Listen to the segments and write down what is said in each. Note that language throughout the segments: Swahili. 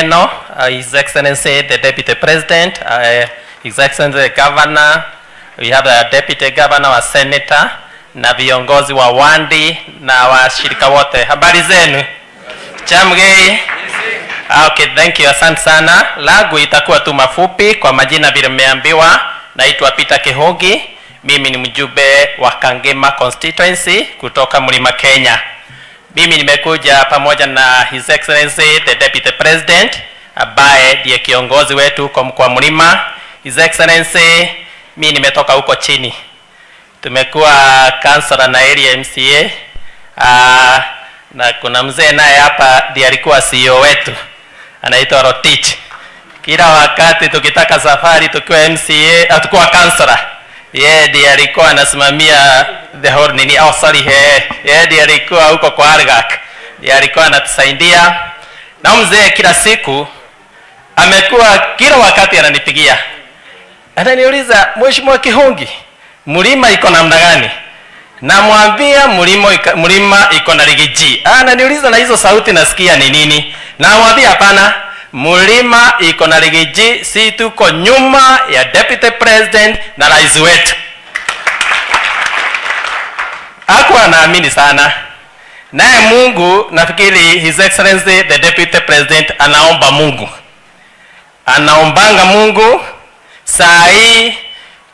maneno, His Excellency the Deputy President, His Excellency the Governor, we have the Deputy Governor wa Senator na viongozi wa wandi na washirika wote. Habari zenu? Chamgei? Okay, thank you, asante sana. Lagu itakuwa tu mafupi kwa majina vile mmeambiwa. Naitwa Peter Kihogi. Mimi ni mjumbe wa Kangema Constituency kutoka Mlima Kenya. Mimi nimekuja pamoja na His Excellency the Deputy President ambaye ndiye kiongozi wetu kwa mkoa Mlima. His Excellency, mimi nimetoka huko chini. Tumekuwa councilor na area MCA. Na kuna mzee naye hapa ndiye alikuwa CEO wetu. Anaitwa Rotich. Kila wakati tukitaka safari tukiwa MCA, tukua councilor, yeye ndiye alikuwa anasimamia the whole nini. Yeye ndiye alikuwa huko kwa Argak. Ndiye alikuwa anatusaidia. Na mzee kila siku amekuwa kila wakati ananipigia. Ananiuliza, Mheshimiwa Kihongi, mlima iko namna gani? Namwambia mlima iko na rigiji. Ananiuliza na hizo sauti nasikia ni nini? Namwambia hapana, mlima iko na rigiji, si tuko nyuma ya Deputy President na rais wetu. Hakuwa anaamini sana. Naye Mungu, nafikiri His Excellency the Deputy President anaomba Mungu. Anaombanga Mungu. Saa hii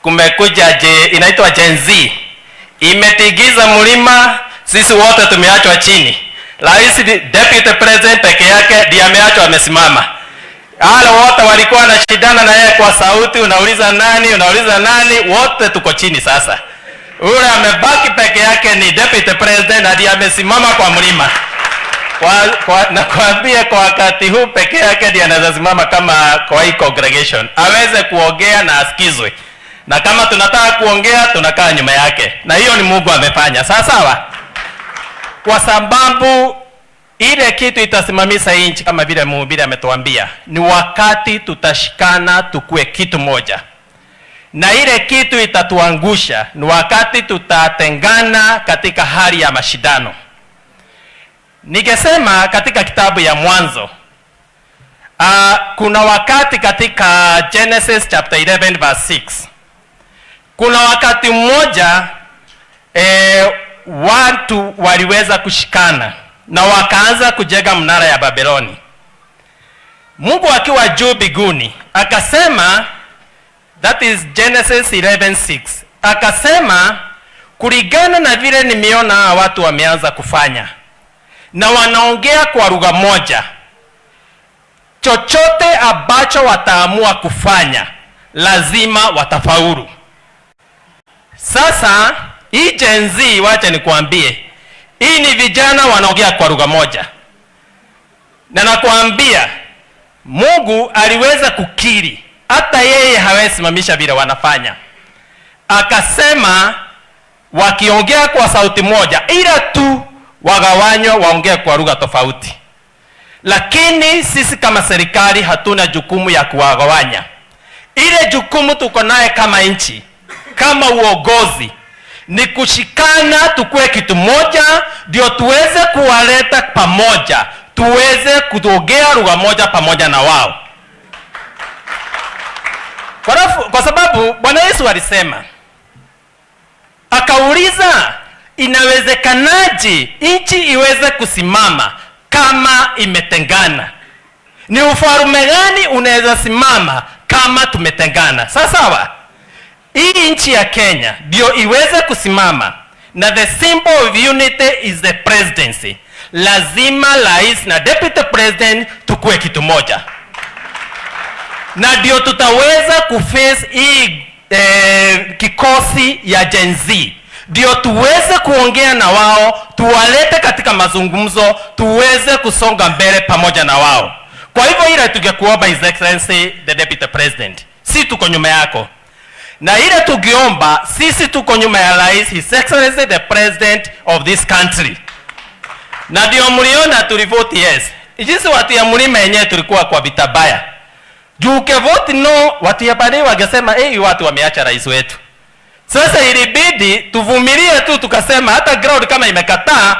kumekuja inaitwa Gen Z. Imetigiza mlima, sisi wote tumeachwa chini. Rais Deputy President peke yake ndiye ameachwa amesimama. Wale wote walikuwa wanashindana na yeye kwa sauti, unauliza nani, wote tuko chini sasa. Ule amebaki peke yake ni Deputy President ndiye amesimama kwa mlima. Nakwambia kwa wakati huu peke yake ndiye anaweza simama kama kwa hii congregation. Aweze kuongea na asikizwe. Na kama tunataka kuongea tunakaa nyuma yake. Na hiyo ni Mungu amefanya. Sawa? Kwa sababu ile kitu itasimamisha nchi kama vile mhubiri ametuambia, ni wakati tutashikana tukue kitu moja. Na ile kitu itatuangusha ni wakati tutatengana katika hali ya mashindano. Nikisema katika kitabu ya Mwanzo, kuna wakati katika Genesis chapter 11 verse 6. Kuna wakati mmoja watu waliweza kushikana na wakaanza kujenga mnara ya Babeloni. Mungu akiwa juu mbinguni akasema, that is Genesis 11:6. Akasema, kulingana na vile nimeona watu wameanza kufanya na wanaongea kwa lugha moja, chochote ambacho wataamua kufanya lazima watafaulu. Sasa hii Gen Z, wacha nikuambie, hii ni vijana wanaongea kwa lugha moja. Na nakuambia Mungu aliweza kukiri hata yeye hawezi simamisha vile wanafanya. Akasema wakiongea kwa sauti moja, ila tu wagawanywa waongea kwa lugha tofauti. Lakini sisi kama serikali hatuna jukumu ya kuwagawanya. Ile jukumu tuko naye kama nchi, kama uongozi, ni kushikana tukue kitu moja, ndio tuweze kuwaleta pamoja, tuweze kuongea lugha moja pamoja na wao. Kwa sababu Bwana Yesu alisema, akauliza, inawezekanaje nchi iweze kusimama kama imetengana? Ni ufalme gani unaweza simama kama tumetengana? Sawa? Hii nchi ya Kenya ndio iweze kusimama, na the symbol of unity is the presidency. Lazima rais na Deputy President tukue kitu moja. Na ndio tutaweza kuface hii kikosi ya Gen Z. Ndio tuweze kuongea na wao, tuwalete katika mazungumzo, tuweze kusonga mbele pamoja na wao. Kwa hivyo ile tungekuomba His Excellency the Deputy President, sisi tuko nyuma yako. Na ile tukiomba, sisi tuko nyuma ya rais, His Excellency the President of this country. Na ndio mliona tulivote yes. Jinsi watu ya mlima yenyewe tulikuwa kwa vitabaya. Juu vote no, watu ya baadaye wangesema watu wameacha rais wetu. Sasa ilibidi tuvumilie tu, tukasema hata ground kama imekataa,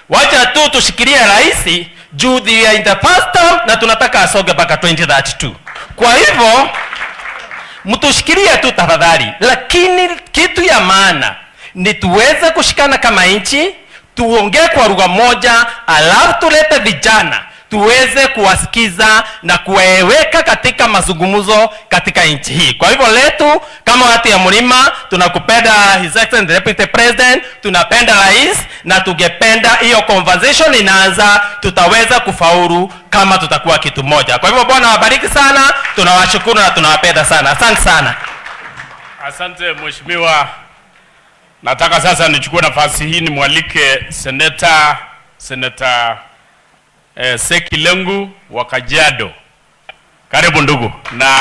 wacha tu tushikilie rais, juu they are in the first term na tunataka asoge mpaka 2032. Kwa hivyo mtushikilie tu tafadhali, lakini kitu ya maana ni tuweze kushikana kama nchi, tuongee kwa lugha moja, alafu tulete vijana tuweze kuwasikiza na kuweka katika mazungumzo katika nchi hii. Kwa hivyo letu kama watu ya Mlima tunakupenda His Excellency Deputy President, tunapenda rais na tungependa hiyo conversation inaanza, tutaweza kufaulu kama tutakuwa kitu moja. Kwa hivyo Bwana wabariki sana, tunawashukuru na tunawapenda sana. Asante sana. Asante mheshimiwa. Nataka sasa nichukue nafasi hii nimwalike Senator Seki Lengu wa Kajiado. Karibu ndugu. Na